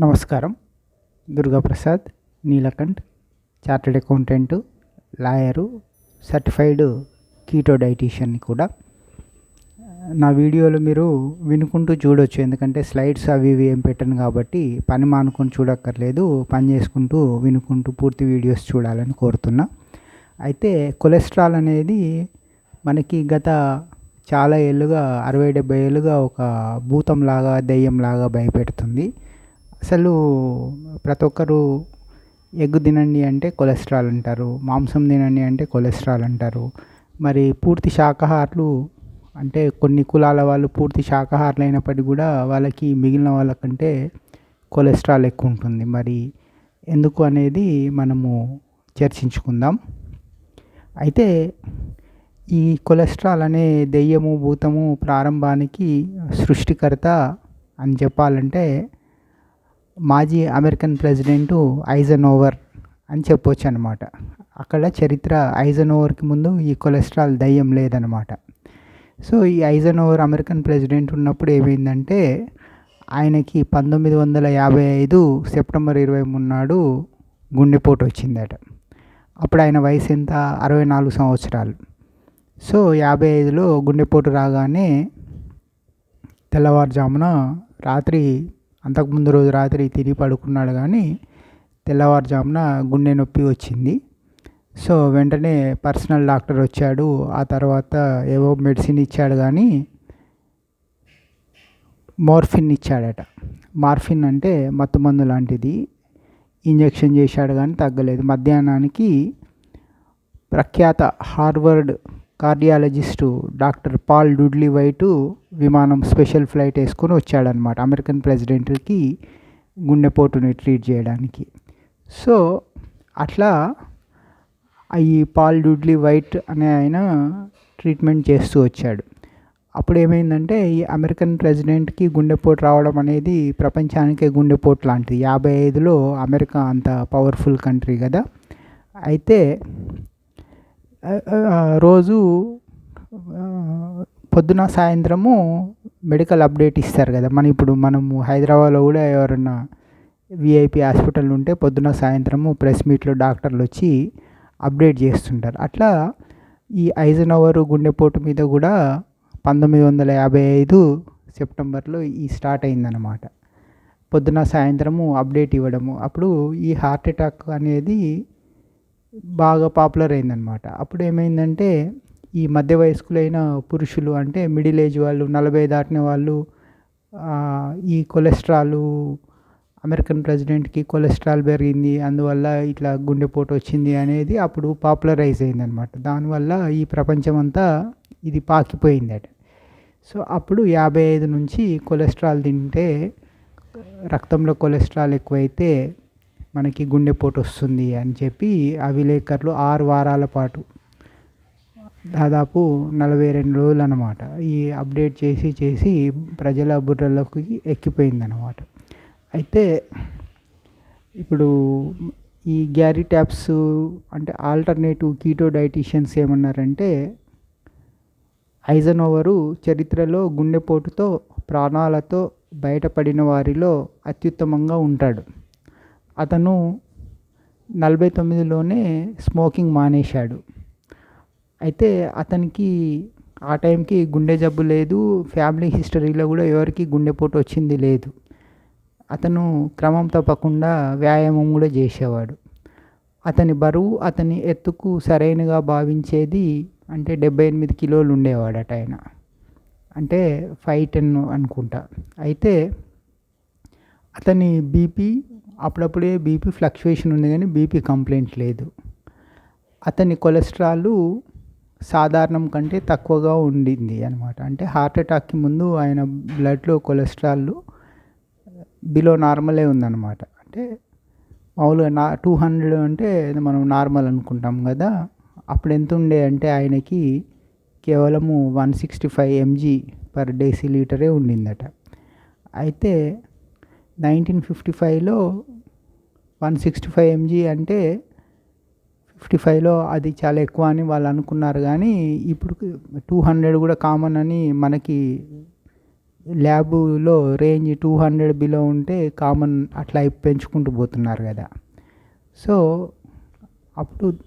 నమస్కారం. Durgaprasad Neelakanth, chartered accountant, lawyer, certified keto డైటీషియన్ని కూడా. నా వీడియోలు మీరు వినుకుంటూ చూడొచ్చు, ఎందుకంటే స్లైడ్స్ అవి ఇవి ఏం పెట్టను కాబట్టి పని మానుకొని చూడక్కర్లేదు, పని చేసుకుంటూ వినుకుంటూ పూర్తి వీడియోస్ చూడాలని కోరుతున్నా. అయితే కొలెస్ట్రాల్ అనేది మనకి గత చాలా ఏళ్ళుగా 60-70 ఏళ్ళుగా ఒక భూతంలాగా దెయ్యంలాగా భయపెడుతుంది. అసలు ప్రతి ఒక్కరు ఎగ్ తినండి అంటే కొలెస్ట్రాల్ అంటారు, మాంసం తినండి అంటే కొలెస్ట్రాల్ అంటారు. మరి పూర్తి శాకాహారులు అంటే కొన్ని కులాల వాళ్ళు పూర్తి శాకాహారులు అయినప్పటికీ కూడా వాళ్ళకి మిగిలిన వాళ్ళకంటే కొలెస్ట్రాల్ ఎక్కువ ఉంటుంది. మరి ఎందుకు అనేది మనము చర్చించుకుందాం. అయితే ఈ కొలెస్ట్రాల్ అనే దెయ్యము భూతము ప్రారంభానికి సృష్టికర్త అని చెప్పాలంటే మాజీ అమెరికన్ ప్రెసిడెంటు ఐజెన్హోవర్ అని చెప్పొచ్చు అనమాట. అక్కడ చరిత్ర ఐజెన్హోవర్కి ముందు ఈ కొలెస్ట్రాల్ దయ్యం లేదనమాట. సో ఈ ఐజెన్హోవర్ అమెరికన్ ప్రెసిడెంట్ ఉన్నప్పుడు ఏమైందంటే ఆయనకి 1955 సెప్టెంబర్ 23 నాడు గుండెపోటు వచ్చిందట. అప్పుడు ఆయన వయసు ఎంత? 64 సంవత్సరాలు. సో 55లో గుండెపోటు రాగానే తెల్లవారుజామున అంతకుముందు రోజు రాత్రి తిని పడుకున్నాడు, కానీ తెల్లవారుజామున గుండె నొప్పి వచ్చింది. సో వెంటనే పర్సనల్ డాక్టర్ వచ్చాడు. ఆ తర్వాత ఏవో మెడిసిన్ ఇచ్చాడు, కానీ మార్ఫిన్ ఇచ్చాడట. మార్ఫిన్ అంటే మత్తుమందు లాంటిది. ఇంజెక్షన్ చేశాడు కానీ తగ్గలేదు. మధ్యాహ్నానికి ప్రఖ్యాత Harvard cardiologist doctor Paul Dudley White విమానం స్పెషల్ ఫ్లైట్ వేసుకొని వచ్చాడనమాట అమెరికన్ ప్రెసిడెంట్కి గుండెపోటుని ట్రీట్ చేయడానికి. సో అట్లా ఈ పాల్ డుడ్లీ వైట్ అనే ఆయన ట్రీట్మెంట్ చేస్తూ వచ్చాడు. అప్పుడు ఏమైందంటే ఈ అమెరికన్ ప్రెసిడెంట్కి గుండెపోటు రావడం అనేది ప్రపంచానికే గుండెపోటు లాంటిది. 55లో అమెరికా అంత పవర్ఫుల్ కంట్రీ కదా. అయితే రోజు పొద్దున సాయంత్రము మెడికల్ అప్డేట్ ఇస్తారు కదా. మనము హైదరాబాద్లో కూడా ఎవరన్నా విఐపి హాస్పిటల్ ఉంటే పొద్దున సాయంత్రము ప్రెస్ మీట్లో డాక్టర్లు వచ్చి అప్డేట్ చేస్తుంటారు. అట్లా ఈ ఐజెన్హోవర్ గుండెపోటు మీద కూడా 1955 సెప్టెంబర్లో స్టార్ట్ అయిందనమాట. పొద్దున సాయంత్రము అప్డేట్ ఇవ్వడము. అప్పుడు ఈ హార్ట్ అటాక్ అనేది బాగా పాపులర్ అయిందనమాట. అప్పుడు ఏమైందంటే ఈ మధ్య వయస్కులైన పురుషులు, అంటే మిడిల్ ఏజ్ వాళ్ళు, 40 దాటిన వాళ్ళు ఈ కొలెస్ట్రాల్, అమెరికన్ ప్రెసిడెంట్కి కొలెస్ట్రాల్ పెరిగింది, అందువల్ల ఇట్లా గుండెపోటు వచ్చింది అనేది అప్పుడు పాపులరైజ్ అయిందనమాట. దానివల్ల ఈ ప్రపంచం అంతా ఇది పాకిపోయిందట. సో అప్పుడు 55 నుంచి కొలెస్ట్రాల్ తింటే, రక్తంలో కొలెస్ట్రాల్ ఎక్కువైతే మనకి గుండెపోటు వస్తుంది అని చెప్పి ఆ విలేకరులు 6 వారాల పాటు, దాదాపు 42 రోజులు అన్నమాట, ఈ అప్డేట్ చేసి ప్రజల బుర్రలోకి ఎక్కిపోయిందనమాట. అయితే ఇప్పుడు ఈ గ్యారీ ట్యాప్స్ అంటే ఆల్టర్నేటివ్ కీటో డైటీషియన్స్ ఏమన్నారంటే, ఐజెన్హోవరు చరిత్రలో గుండెపోటుతో ప్రాణాలతో బయటపడిన వారిలో అత్యుత్తమంగా ఉంటాడు. అతను 49లోనే స్మోకింగ్ మానేశాడు. అయితే అతనికి ఆ టైంకి గుండె జబ్బు లేదు, ఫ్యామిలీ హిస్టరీలో కూడా ఎవరికి గుండెపోటు వచ్చింది లేదు. అతను క్రమం తప్పకుండా వ్యాయామం కూడా చేసేవాడు. అతని బరువు అతని ఎత్తుకు సరైనగా భావించేది అంటే 78 కిలోలు ఉండేవాడట ఆయన, అంటే 5'10" అనుకుంటా. అయితే అతని బీపీ అప్పుడప్పుడే బీపీ ఫ్లక్చువేషన్ ఉంది, కానీ బీపీ కంప్లైంట్ లేదు. అతని కొలెస్ట్రాల్ సాధారణం కంటే తక్కువగా ఉండింది అనమాట. అంటే హార్ట్ అటాక్కి ముందు ఆయన బ్లడ్లో కొలెస్ట్రాల్ బిలో నార్మలే ఉందన్నమాట. అంటే మామూలుగా 200 అంటే మనం నార్మల్ అనుకుంటాం కదా. అప్పుడు ఎంత ఉండే అంటే ఆయనకి కేవలము 165 mg/dL ఉండిందట. అయితే 1955లో 165 mg అంటే 55లో అది చాలా ఎక్కువ అని వాళ్ళు అనుకున్నారు, కానీ ఇప్పుడు 200 కూడా కామన్ అని మనకి ల్యాబులో రేంజ్ 200 బిలో ఉంటే కామన్ అట్లా పెంచుకుంటూ పోతున్నారు కదా. సో అప్పుడు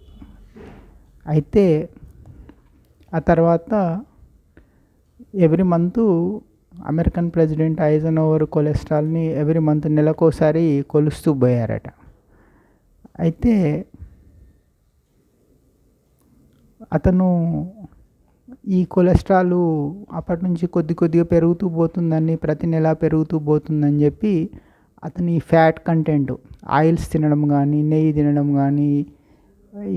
అయితే ఆ తర్వాత every month American president Eisenhower కొలెస్ట్రాల్ని ఎవ్రీ మంత్ నెలకోసారి కొలుస్తూ పోయారట. అయితే అతను ఈ కొలెస్ట్రాల్ అప్పటి నుంచి కొద్దిగా పెరుగుతూ పోతుందని, ప్రతి నెల పెరుగుతూ పోతుందని చెప్పి అతని ఫ్యాట్ కంటెంట్, ఆయిల్స్ తినడం కానీ, నెయ్యి తినడం కానీ,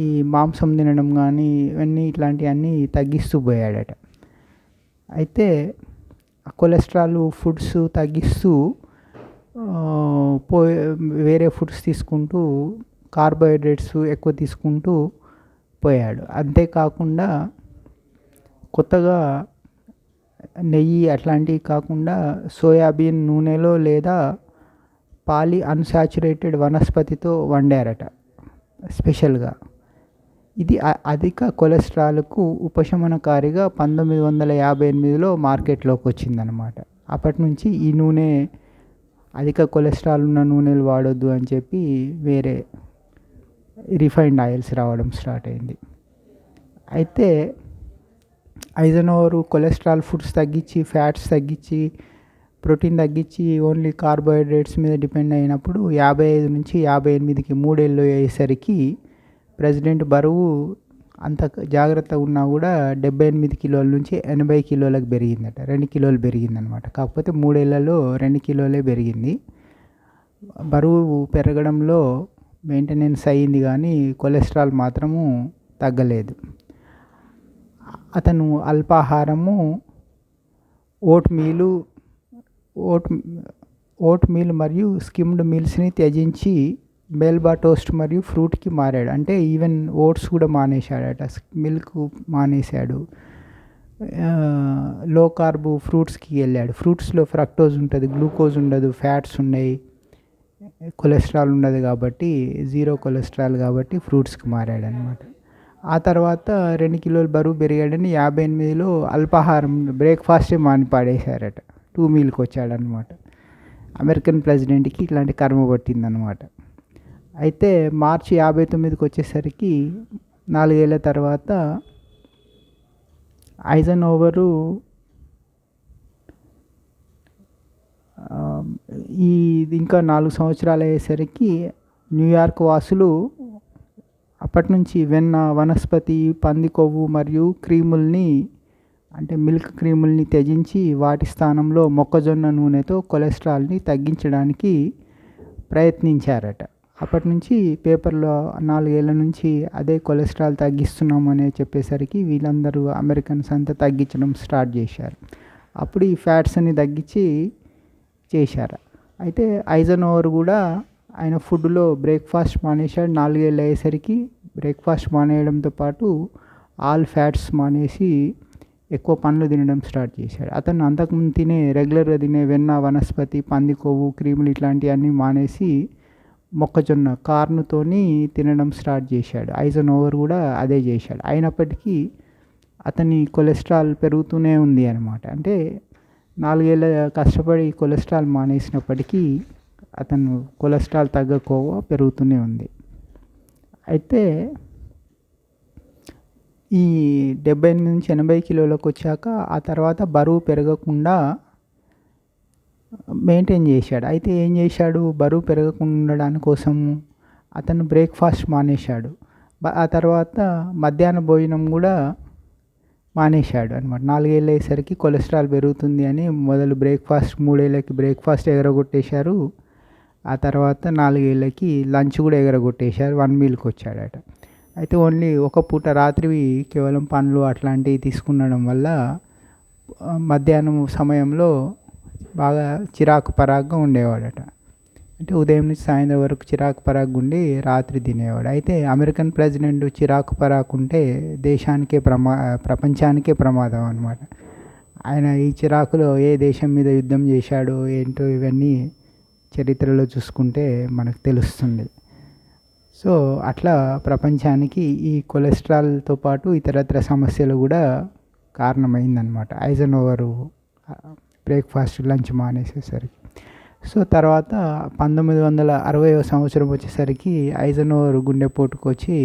ఈ మాంసం తినడం కానీ, ఇవన్నీ ఇట్లాంటివన్నీ తగ్గిస్తూ పోయాడట. అయితే ఆ కొలెస్ట్రాల్ ఫుడ్స్ తగ్గిస్తూ వేరే ఫుడ్స్ తీసుకుంటూ, కార్బోహైడ్రేట్స్ ఎక్కువ తీసుకుంటూ పోయాడు. అంతేకాకుండా కొత్తగా నెయ్యి అట్లాంటివి కాకుండా సోయాబీన్ నూనెలో లేదా పాలి అన్సాచురేటెడ్ వనస్పతితో వండారట స్పెషల్గా. ఇది అధిక కొలెస్ట్రాల్కు ఉపశమనకారిగా 1958లో మార్కెట్లోకి వచ్చిందనమాట. అప్పటి నుంచి ఈ నూనె అధిక కొలెస్ట్రాల్ ఉన్న నూనెలు వాడొద్దు అని చెప్పి వేరే రిఫైన్డ్ ఆయిల్స్ రావడం స్టార్ట్ అయింది. అయితే ఐజనోవర్ కొలెస్ట్రాల్ ఫుడ్స్ తగ్గించి, ఫ్యాట్స్ తగ్గించి, ప్రోటీన్ తగ్గించి ఓన్లీ కార్బోహైడ్రేట్స్ మీద డిపెండ్ అయినప్పుడు 55 నుంచి 58కి 3 ఏళ్ళు అయ్యేసరికి ప్రెసిడెంట్ బరువు అంత జాగ్రత్త ఉన్నా కూడా 78 కిలోల నుంచి 80 కిలోలకు పెరిగిందట. 2 కిలోలు పెరిగిందనమాట. కాకపోతే 3 ఏళ్లలో 2 కిలోలే పెరిగింది. బరువు పెరగడంలో మెయింటెనెన్స్ అయ్యింది కానీ కొలెస్ట్రాల్ మాత్రము తగ్గలేదు. అతను అల్పాహారము ఓట్ మీల్ మరియు స్కిమ్డ్ మీల్స్ని త్యజించి మెల్బా టోస్ట్ మరియు ఫ్రూట్కి మారాడు. అంటే ఈవెన్ ఓట్స్ కూడా మానేశాడట, మిల్క్ మానేశాడు. లో కార్బ్ ఫ్రూట్స్కి వెళ్ళాడు. ఫ్రూట్స్లో ఫ్రక్టోజ్ ఉంటుంది, గ్లూకోజ్ ఉండదు, ఫ్యాట్స్ ఉన్నాయి, కొలెస్ట్రాల్ ఉండదు కాబట్టి, జీరో కొలెస్ట్రాల్ కాబట్టి ఫ్రూట్స్కి మారాడు అనమాట. ఆ తర్వాత 2 కిలోలు బరువు పెరిగాడని 58లో అల్పాహారం బ్రేక్ఫాస్టే మాని పాడేశారట. 2 మీల్కి వచ్చాడనమాట. అమెరికన్ ప్రెసిడెంట్కి ఇట్లాంటి కర్మ పట్టిందనమాట. అయితే మార్చి 59కి వచ్చేసరికి 4 ఏళ్ళ తర్వాత ఐజనోవరు ఇంకా 4 సంవత్సరాలు అయ్యేసరికి న్యూయార్క్ వాసులు అప్పటి నుంచి వెన్న, వనస్పతి, పంది కొవ్వు మరియు క్రీముల్ని, అంటే మిల్క్ క్రీముల్ని త్యజించి వాటి స్థానంలో మొక్కజొన్న నూనెతో కొలెస్ట్రాల్ని తగ్గించడానికి ప్రయత్నించారట. అప్పటి నుంచి పేపర్లో 4 ఏళ్ళ నుంచి అదే కొలెస్ట్రాల్ తగ్గిస్తున్నామని చెప్పేసరికి వీళ్ళందరూ అమెరికన్స్ అంతా తగ్గించడం స్టార్ట్ చేశారు. అప్పుడు ఈ ఫ్యాట్స్ అని తగ్గించి చేశారు. అయితే ఐజనోవర్ కూడా ఆయన ఫుడ్లో బ్రేక్ఫాస్ట్ మానేశాడు. 4 ఏళ్ళు అయ్యేసరికి బ్రేక్ఫాస్ట్ మానేయడంతో పాటు ఆల్ ఫ్యాట్స్ మానేసి ఎక్కువ పండ్లు తినడం స్టార్ట్ చేశాడు. అతను అంతకుముందు రెగ్యులర్గా తినే వెన్న, వనస్పతి, పంది కొవ్వు, క్రీములు ఇట్లాంటివన్నీ మానేసి మొక్కజొన్న కార్న్తోని తినడం స్టార్ట్ చేశాడు. ఐజనోవర్ కూడా అదే చేశాడు. అయినప్పటికీ అతని కొలెస్ట్రాల్ పెరుగుతూనే ఉంది అనమాట. అంటే 4 ఏళ్ళ కష్టపడి కొలెస్ట్రాల్ మానేసినప్పటికీ అతను కొలెస్ట్రాల్ తగ్గకోవా పెరుగుతూనే ఉంది. అయితే ఈ 78 నుంచి 80 కిలోలకు వచ్చాక ఆ తర్వాత బరువు పెరగకుండా మెయింటైన్ చేశాడు. అయితే ఏం చేశాడు, బరువు పెరగకుండా ఉండడానికి కోసం అతను బ్రేక్ఫాస్ట్ మానేశాడు. ఆ తర్వాత మధ్యాహ్న భోజనం కూడా మానేశాడు అనమాట. 4 ఏళ్ళు అయ్యేసరికి కొలెస్ట్రాల్ పెరుగుతుంది అని మొదలు బ్రేక్ఫాస్ట్ 3 ఏళ్ళకి బ్రేక్ఫాస్ట్ ఎగరగొట్టేశారు. ఆ తర్వాత 4 ఏళ్ళకి లంచ్ కూడా ఎగరగొట్టేశారు. 1 మీల్కి వచ్చాడట. అయితే ఓన్లీ ఒక పూట రాత్రి కేవలం పండ్లు అట్లాంటివి తీసుకునడం వల్ల మధ్యాహ్నం సమయంలో బాగా చిరాకు పరాగ్గా ఉండేవాడట. అంటే ఉదయం నుంచి సాయంత్రం వరకు చిరాకు పరాగ్గా ఉండి రాత్రి తినేవాడు. అయితే అమెరికన్ ప్రెసిడెంట్ చిరాకు పరాకు ఉంటే దేశానికే ప్రపంచానికే ప్రమాదం అనమాట. ఆయన ఈ చిరాకులో ఏ దేశం మీద యుద్ధం చేశాడో ఏంటో ఇవన్నీ చరిత్రలో చూసుకుంటే మనకు తెలుస్తుంది. సో అట్లా ప్రపంచానికి ఈ కొలెస్ట్రాల్తో పాటు ఇతరత్ర సమస్యలు కూడా కారణమైందనమాట ఐజనోవర్ బ్రేక్ఫాస్ట్ లంచ్ మానేసేసరికి. సో తర్వాత 1960వ సంవత్సరం వచ్చేసరికి ఐజనోవర్ గుండెపోటుకు వచ్చి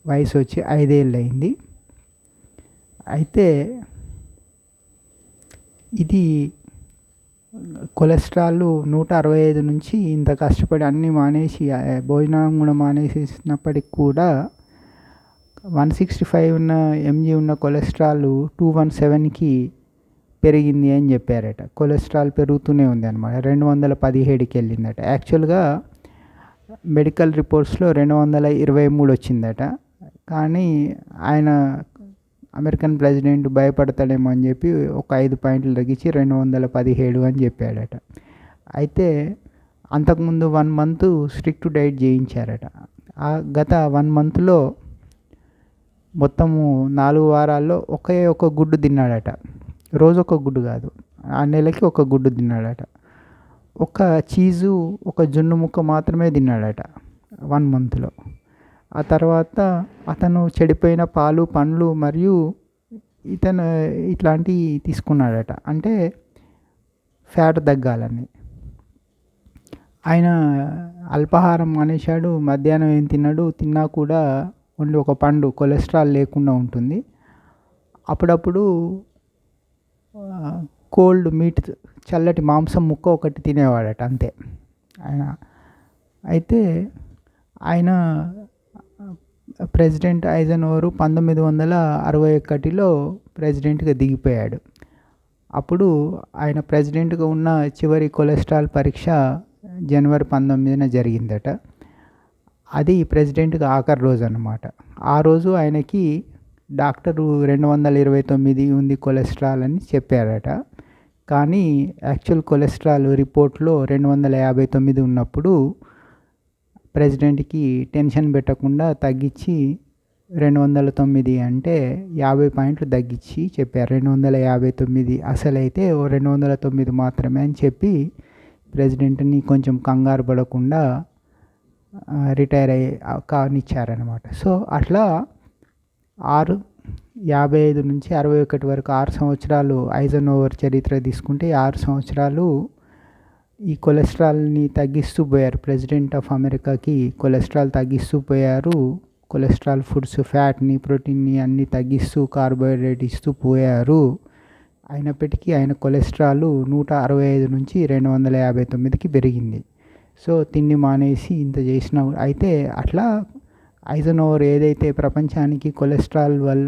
వయసు వచ్చి 5 ఏళ్ళు అయింది. అయితే ఇది కొలెస్ట్రాల్ 165 నుంచి ఇంత కష్టపడి అన్నీ మానేసి భోజనం కూడా మానేసేసినప్పటికి కూడా 165 ఉన్న mg ఉన్న కొలెస్ట్రాల్ 217కి పెరిగింది అని చెప్పారట. కొలెస్ట్రాల్ పెరుగుతూనే ఉంది అనమాట. 217కి వెళ్ళిందట. యాక్చువల్గా మెడికల్ రిపోర్ట్స్లో 223 వచ్చిందట. కానీ ఆయన అమెరికన్ ప్రెసిడెంట్ భయపడతాడేమో అని చెప్పి ఒక 5 పాయింట్లు తగ్గించి 217 అని చెప్పాడట. అయితే అంతకుముందు 1 మంత్ స్ట్రిక్ట్ డైట్ చేయించారట. గత 1 మంత్లో మొత్తము 4 వారాల్లో ఒకే ఒక గుడ్డు తిన్నాడట. రోజు ఒక గుడ్డు కాదు, ఆ నెలకి ఒక గుడ్డు తిన్నాడట. ఒక చీజు ఒక జున్ను ముక్క మాత్రమే తిన్నాడట 1 మంత్లో. ఆ తర్వాత అతను చెడిపోయిన పాలు, పండ్లు మరియు ఇట్లాంటివి తీసుకున్నాడట. అంటే ఫ్యాట్ తగ్గాలని. ఆయన అల్పాహారం మానేశాడు. మధ్యాహ్నం ఏం తిన్నాడు, తిన్నా కూడా ఓన్లీ ఒక పండు, కొలెస్ట్రాల్ లేకుండా ఉంటుంది. అప్పుడప్పుడు కోల్డ్ మీట్, చల్లటి మాంసం ముక్క ఒకటి తినేవాడట, అంతే ఆయన. అయితే ఆయన ప్రెసిడెంట్ ఐజనోవర్ 1961లో ప్రెసిడెంట్గా దిగిపోయాడు. అప్పుడు ఆయన ప్రెసిడెంట్గా ఉన్న చివరి కొలెస్ట్రాల్ పరీక్ష జనవరి 19న జరిగిందట. అది ప్రెసిడెంట్గా ఆఖరి రోజు అన్నమాట. ఆ రోజు ఆయనకి డాక్టరు 229 ఉంది కొలెస్ట్రాల్ అని చెప్పారట. కానీ యాక్చువల్ కొలెస్ట్రాల్ రిపోర్ట్లో 259 ఉన్నప్పుడు ప్రెసిడెంట్కి టెన్షన్ పెట్టకుండా తగ్గించి 209 అంటే 50 పాయింట్లు తగ్గించి చెప్పారు. 259 అసలైతే 209 మాత్రమే అని చెప్పి ప్రెసిడెంట్ని కొంచెం కంగారు పడకుండా రిటైర్ కానిచ్చారనమాట. సో అట్లా 55 నుంచి 61 వరకు 6 సంవత్సరాలు ఐజనోవర్ చరిత్ర తీసుకుంటే 6 సంవత్సరాలు ఈ కొలెస్ట్రాల్ని తగ్గిస్తూ పోయారు. ప్రెసిడెంట్ ఆఫ్ అమెరికాకి కొలెస్ట్రాల్ తగ్గిస్తూ పోయారు. కొలెస్ట్రాల్ ఫుడ్స్, ఫ్యాట్ని, ప్రోటీన్ని అన్నీ తగ్గిస్తూ కార్బోహైడ్రేట్ ఇస్తూ పోయారు. అయినప్పటికీ ఆయన కొలెస్ట్రాల్ 165 నుంచి 259కి పెరిగింది. సో తిండి మానేసి ఇంత చేసిన అయితే అట్లా ఐజనోవర్ ఏదైతే ప్రపంచానికి కొలెస్ట్రాల్ వల్ల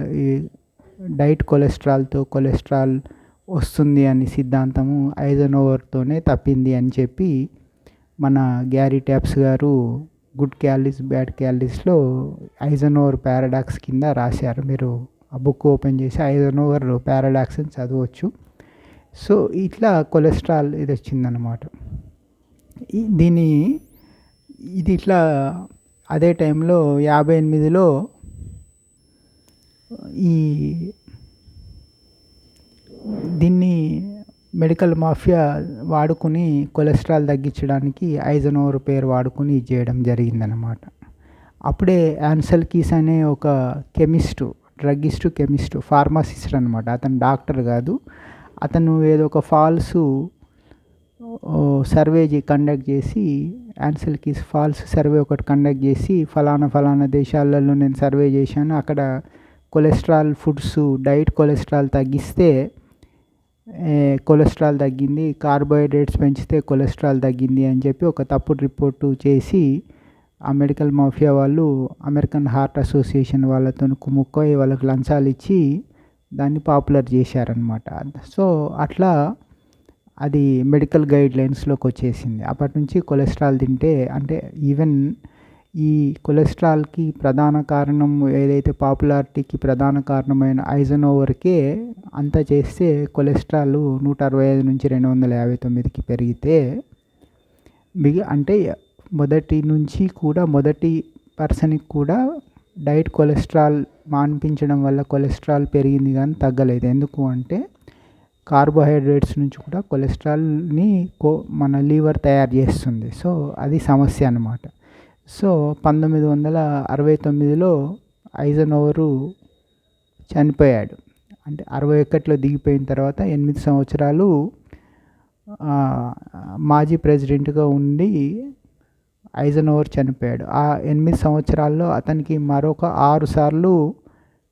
డైట్ కొలెస్ట్రాల్తో కొలెస్ట్రాల్ వస్తుంది అని సిద్ధాంతము ఐజనోవర్తోనే తప్పింది అని చెప్పి మన గ్యారీ ట్యాప్స్ గారు గుడ్ క్యాలరీస్ బ్యాడ్ క్యాలరీస్లో ఐజనోవర్ పారాడాక్స్ కింద రాశారు. మీరు ఆ బుక్ ఓపెన్ చేసి ఐజనోవర్ పారాడాక్స్ అని చదవచ్చు. సో ఇట్లా కొలెస్ట్రాల్ ఇది వచ్చిందనమాట. ఇది ఇట్లా అదే టైంలో 58లో దీన్ని మెడికల్ మాఫియా వాడుకుని కొలెస్ట్రాల్ తగ్గించడానికి ఐజనోవర్ పేరు వాడుకుని ఇది చేయడం జరిగిందనమాట. అప్పుడే యాన్సెల్ కీస్ అనే ఒక కెమిస్టు, డ్రగ్గిస్టు, కెమిస్టు, ఫార్మసిస్ట్ అనమాట. అతను డాక్టర్ కాదు. అతను ఏదో ఒక ఫాల్స్ సర్వే కండక్ట్ చేసి, యాన్సెల్ కీస్ ఫాల్స్ సర్వే ఒకటి కండక్ట్ చేసి ఫలానా దేశాలలో నేను సర్వే చేశాను, అక్కడ కొలెస్ట్రాల్ ఫుడ్స్ డైట్ కొలెస్ట్రాల్ తగ్గిస్తే కొలెస్ట్రాల్ తగ్గింది, కార్బోహైడ్రేట్స్ పెంచితే కొలెస్ట్రాల్ తగ్గింది అని చెప్పి ఒక తప్పుడు రిపోర్టు చేసి ఆ మెడికల్ మాఫియా వాళ్ళు అమెరికన్ హార్ట్ అసోసియేషన్ వాళ్ళతో కుమ్ముక్కోయి వాళ్ళకి లంచాలు ఇచ్చి దాన్ని పాపులర్ చేశారనమాట. సో అట్లా అది మెడికల్ గైడ్లైన్స్లోకి వచ్చేసింది. అప్పటి నుంచి కొలెస్ట్రాల్ తింటే, అంటే ఈవెన్ ఈ కొలెస్ట్రాల్కి ప్రధాన కారణం ఏదైతే పాపులారిటీకి ప్రధాన కారణమైన ఐజనోవర్కే అంతా చేస్తే కొలెస్ట్రాల్ 165 నుంచి 259కి పెరిగితే అంటే మొదటి పర్సన్కి కూడా డైట్ కొలెస్ట్రాల్ మాన్పించడం వల్ల కొలెస్ట్రాల్ పెరిగింది కానీ తగ్గలేదు. ఎందుకు అంటే కార్బోహైడ్రేట్స్ నుంచి కూడా కొలెస్ట్రాల్ని మన లివర్ తయారు చేస్తుంది. సో అది సమస్య అన్నమాట. సో 1969లో ఐజనోవరు చనిపోయాడు. అంటే 61లో దిగిపోయిన తర్వాత 8 సంవత్సరాలు మాజీ ప్రెసిడెంట్గా ఉండి ఐజనోవర్ చనిపోయాడు. ఆ 8 సంవత్సరాల్లో అతనికి మరొక 6 సార్లు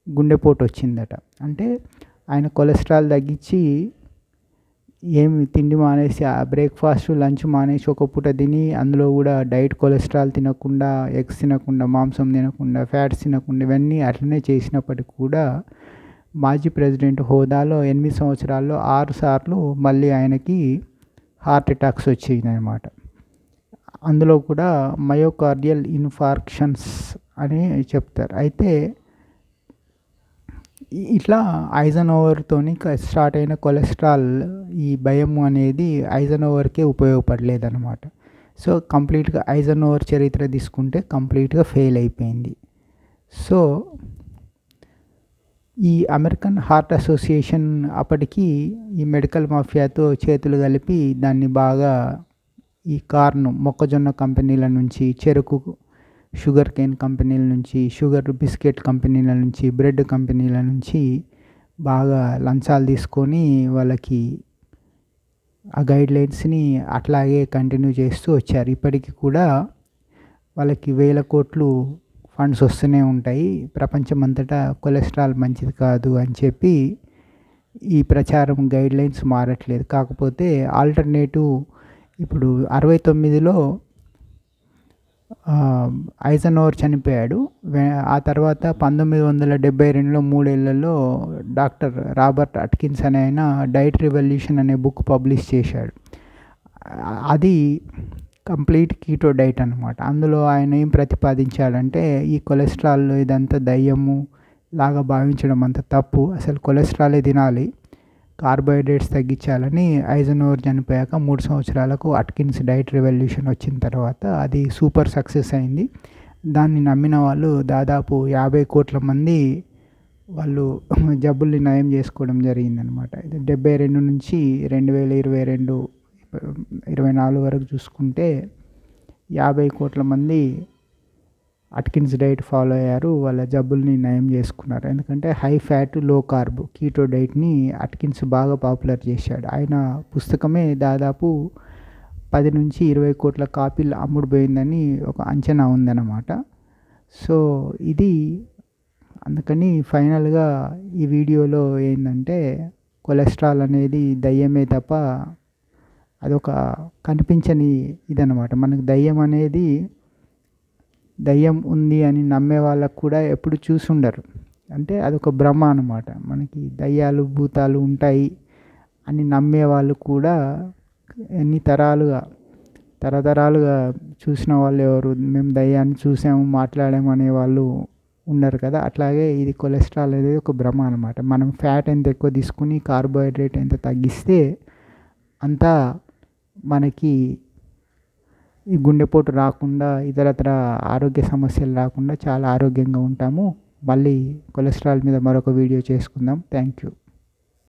గుండెపోటు వచ్చిందట. అంటే ఆయన కొలెస్ట్రాల్ తగ్గించి ఏమి తిండి మానేసి బ్రేక్ఫాస్ట్ లంచ్ మానేసి ఒక పూట తిని అందులో కూడా డైట్ కొలెస్ట్రాల్ తినకుండా, ఎగ్స్ తినకుండా, మాంసం తినకుండా, ఫ్యాట్స్ తినకుండా ఇవన్నీ అట్లనే చేసినప్పటికి కూడా మాజీ ప్రెసిడెంట్ హోదాలో 8 సంవత్సరాల్లో 6 సార్లు మళ్ళీ ఆయనకి హార్ట్ అటాక్స్ వచ్చాయన్నమాట. అందులో కూడా మయోకార్డియల్ ఇన్ఫార్క్షన్స్ అని చెప్తారు. అయితే ఇట్లా ఐజనోవర్తోని స్టార్ట్ అయిన కొలెస్ట్రాల్ ఈ భయం అనేది ఐజనోవర్కే ఉపయోగపడలేదన్నమాట. సో కంప్లీట్గా ఐజనోవర్ చరిత్ర తీసుకుంటే కంప్లీట్గా ఫెయిల్ అయిపోయింది. సో ఈ అమెరికన్ హార్ట్ అసోసియేషన్ అప్పటికి ఈ మెడికల్ మాఫియాతో చేతులు కలిపి దాన్ని బాగా ఈ మొక్కజొన్న కంపెనీల నుంచి, చెరుకు షుగర్ కేన్ కంపెనీల నుంచి, షుగర్ బిస్కెట్ కంపెనీల నుంచి, బ్రెడ్ కంపెనీల నుంచి బాగా లంచాలు తీసుకొని వాళ్ళకి ఆ గైడ్లైన్స్ని అట్లాగే కంటిన్యూ చేస్తూ వచ్చారు. ఇప్పటికి కూడా వాళ్ళకి 1000 కోట్లు ఫండ్స్ వస్తూనే ఉంటాయి. ప్రపంచమంతటా కొలెస్ట్రాల్ మంచిది కాదు అని చెప్పి ఈ ప్రచారం గైడ్లైన్స్ మారట్లేదు. కాకపోతే ఆల్టర్నేటివ్ ఇప్పుడు 69లో ఐజనోవర్ చనిపోయాడు. ఆ తర్వాత 1972లో 3 ఏళ్లలో డాక్టర్ రాబర్ట్ అట్కిన్స్ అనే ఆయన డైట్ రివల్యూషన్ అనే బుక్ పబ్లిష్ చేశాడు. అది కంప్లీట్ కీటో డైట్ అనమాట. అందులో ఆయన ఏం ప్రతిపాదించాడంటే ఈ కొలెస్ట్రాల్ ఇదంతా దయ్యము లాగా భావించడం అంత తప్పు, అసలు కొలెస్ట్రాలే తినాలి, కార్బోహైడ్రేట్స్ తగ్గించాలని. ఐజనోవర్ చనిపోయాక 3 సంవత్సరాలకు అట్కిన్స్ డైట్ రెవల్యూషన్ వచ్చిన తర్వాత అది సూపర్ సక్సెస్ అయింది. దాన్ని నమ్మిన వాళ్ళు దాదాపు 50 కోట్ల మంది వాళ్ళు జబ్బుల్ని నయం చేసుకోవడం జరిగిందనమాట. ఇది 72 నుంచి 2022, 24 వరకు చూసుకుంటే 50 కోట్ల మంది అట్కిన్స్ డైట్ ఫాలో అయ్యారు, వాళ్ళ జబ్బుల్ని నయం చేసుకున్నారు. ఎందుకంటే high fat low carb keto డైట్ని అట్కిన్స్ బాగా పాపులర్ చేశాడు. ఆయన పుస్తకమే దాదాపు 10 నుంచి 20 కోట్ల కాపీలు అమ్ముడుపోయిందని ఒక అంచనా ఉందన్నమాట. సో ఇది అందుకని ఫైనల్గా ఈ వీడియోలో ఏంటంటే కొలెస్ట్రాల్ అనేది దయ్యమే తప్ప అదొక కనిపించని ఇదన్నమాట. మనకు దయ్యం ఉంది అని నమ్మే వాళ్ళకు కూడా ఎప్పుడు చూసుండరు. అంటే అదొక భ్రమ అన్నమాట. మనకి దయ్యాలు భూతాలు ఉంటాయి అని నమ్మే వాళ్ళు కూడా తరతరాలుగా చూసిన వాళ్ళు ఎవరు, మేము దయ్యాన్ని చూసాము మాట్లాడాము అనే వాళ్ళు ఉండరు కదా. అట్లాగే ఇది కొలెస్ట్రాల్ అనేది ఒక భ్రమ అనమాట. మనం ఫ్యాట్ ఎంత ఎక్కువ తీసుకుని కార్బోహైడ్రేట్ ఎంత తగ్గిస్తే అంతా మనకి ఈ గుండెపోటు రాకుండా, ఇతరత్ర ఆరోగ్య సమస్యలు రాకుండా చాలా ఆరోగ్యంగా ఉంటాము. మళ్ళీ కొలెస్ట్రాల్ మీద మరొక వీడియో చేసుకుందాం. Thank you.